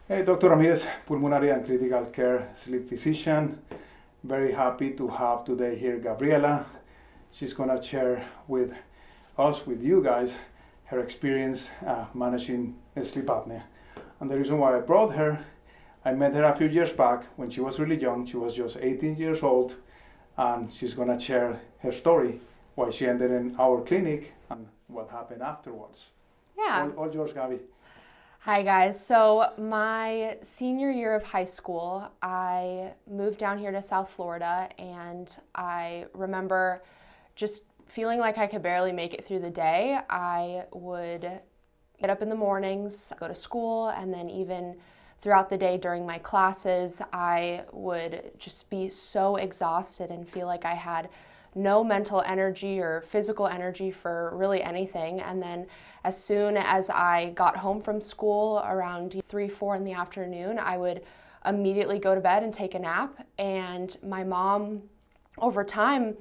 Hey, Dr. Ramirez, pulmonary and critical care sleep physician. Very happy to have today here Gabriella. She's going to share with us, with you guys, her experience managing sleep apnea. And the reason why I brought her, I met her a few years back when she was really young. She was just 18 years old, and she's going to share her story, why she ended in our clinic and what happened afterwards. Yeah. All yours, Gabby. Hi guys. So my senior year of high school, I moved down here to South Florida, and I remember just feeling like I could barely make it through the day. I would get up in the mornings, go to school, and then even throughout the day during my classes, I would just be so exhausted and feel like I had no mental energy or physical energy for really anything. And then as soon as I got home from school around 3, 4 in the afternoon, I would immediately go to bed and take a nap. And my mom, over time,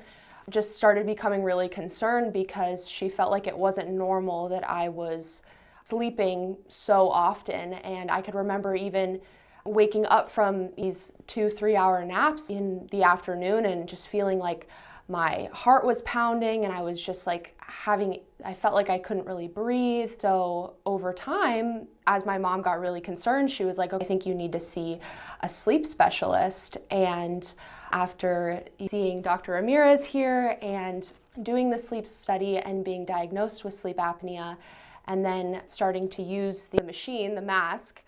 just started becoming really concerned because she felt like it wasn't normal that I was sleeping so often. And I could remember even waking up from these 2, 3 hour naps in the afternoon and just feeling like my heart was pounding, and I was just like I felt like I couldn't really breathe. So over time, as my mom got really concerned, she was like, "I think you need to see a sleep specialist." And after seeing Dr. Ramirez here and doing the sleep study and being diagnosed with sleep apnea, and then starting to use the machine, the mask,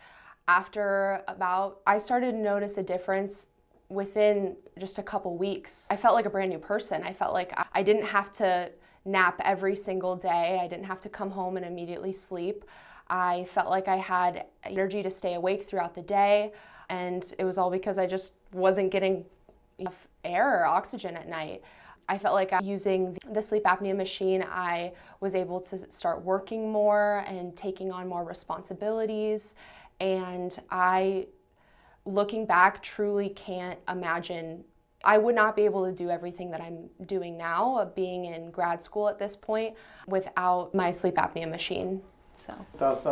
I started to notice a difference within just a couple weeks. I felt like a brand new person. I felt like I didn't have to nap every single day. I didn't have to come home and immediately sleep. I felt like I had energy to stay awake throughout the day, and it was all because I just wasn't getting enough air or oxygen at night. I felt like using the sleep apnea machine, I was able to start working more and taking on more responsibilities, and looking back, truly can't imagine. I would not be able to do everything that I'm doing now, of being in grad school at this point, without my sleep apnea machine. So that's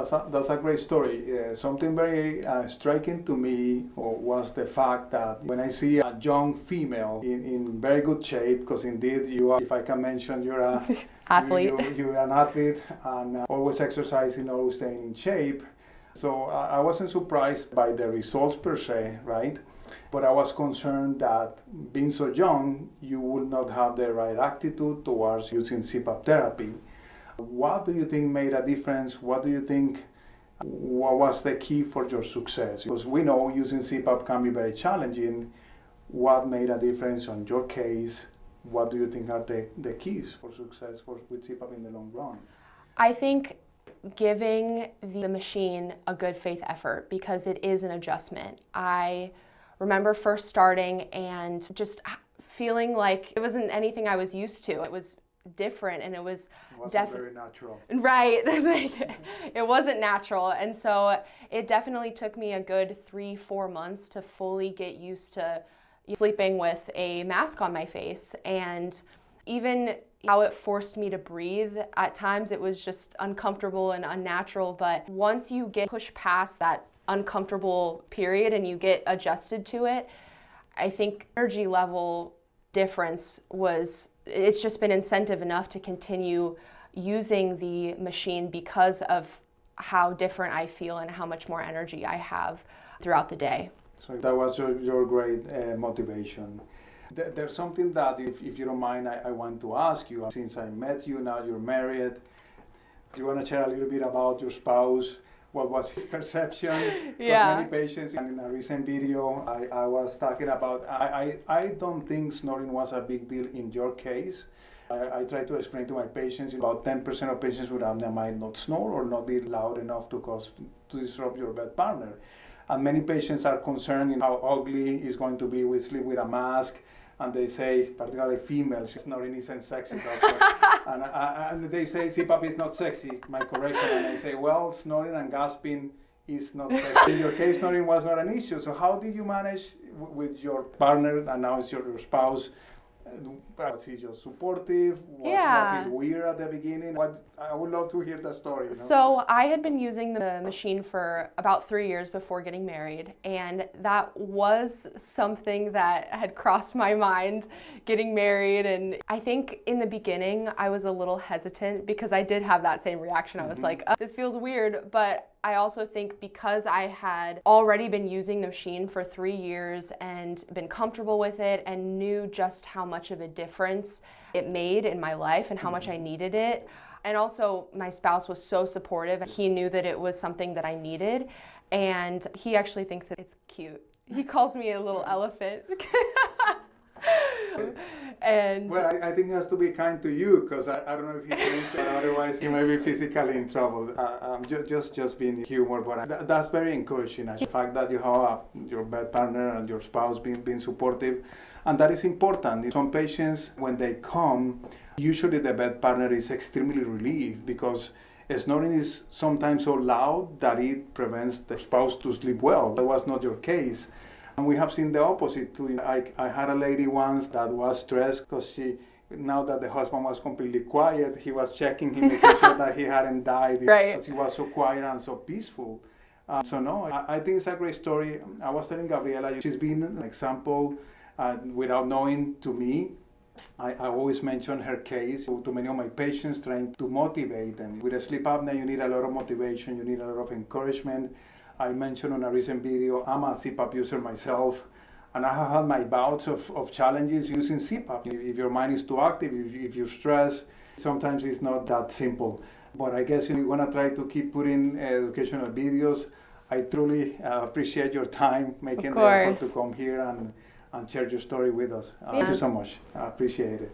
a great story. Something very striking to me was the fact that when I see a young female in very good shape, because indeed you are, if I can mention, you're a athlete. You're an athlete and always exercising, always staying in shape. So I wasn't surprised by the results per se, right? But I was concerned that being so young, you would not have the right attitude towards using CPAP therapy. What do you think made a difference? What do you think what was the key for your success? Because we know using CPAP can be very challenging. What made a difference on your case? What do you think are the keys for success with CPAP in the long run? I think giving the machine a good faith effort, because it is an adjustment. I remember first starting and just feeling like it wasn't anything I was used to. It was different, and it was very natural. Right. It wasn't natural. And so it definitely took me a good 3, 4 months to fully get used to sleeping with a mask on my face. And even how it forced me to breathe. At times it was just uncomfortable and unnatural, but once you get pushed past that uncomfortable period and you get adjusted to it, I think energy level difference it's just been incentive enough to continue using the machine because of how different I feel and how much more energy I have throughout the day. So that was your great motivation. There's something that, if you don't mind, I want to ask you. Since I met you, now you're married. Do you want to share a little bit about your spouse? What was his perception? Yeah. Many patients, and in a recent video, I was talking about, I don't think snoring was a big deal in your case. I try to explain to my patients, about 10% of patients with apnea might not snore or not be loud enough to disrupt your bed partner. And many patients are concerned in how ugly it's going to be with sleep with a mask. And they say, particularly females, snoring isn't sexy, doctor. and they say CPAP is not sexy, my correction. And I say, well, snoring and gasping is not sexy. In your case, snoring was not an issue. So how did you manage with your partner, and now it's your spouse, Was he just supportive? Was it weird at the beginning? I would love to hear the story. So I had been using the machine for about 3 years before getting married, and that was something that had crossed my mind, getting married. And I think in the beginning I was a little hesitant because I did have that same reaction. I was like, oh, this feels weird, but I also think because I had already been using the machine for 3 years and been comfortable with it and knew just how much of a difference it made in my life and how much I needed it. And also my spouse was so supportive. He knew that it was something that I needed, and he actually thinks that it's cute. He calls me a little elephant. And well, I think he has to be kind to you, because I don't know if he thinks that otherwise he may be physically in trouble. I'm just being humor, but that's very encouraging. The fact that you have your bed partner and your spouse being supportive, and that is important. Some patients, when they come, usually the bed partner is extremely relieved because snoring is sometimes so loud that it prevents the spouse to sleep well. That was not your case. And we have seen the opposite too. I had a lady once that was stressed because now that the husband was completely quiet, he was checking him, making sure that he hadn't died, right, because he was so quiet and so peaceful. So no, I think it's a great story. I was telling Gabriella, she's been an example without knowing to me. I always mention her case to many of my patients, trying to motivate them. With a sleep apnea, you need a lot of motivation, you need a lot of encouragement. I mentioned on a recent video, I'm a CPAP user myself, and I have had my bouts of challenges using CPAP. If your mind is too active, if you're stressed, sometimes it's not that simple. But I guess you want to try to keep putting educational videos. I truly appreciate your time making the effort to come here and share your story with us. Thank you so much. I appreciate it.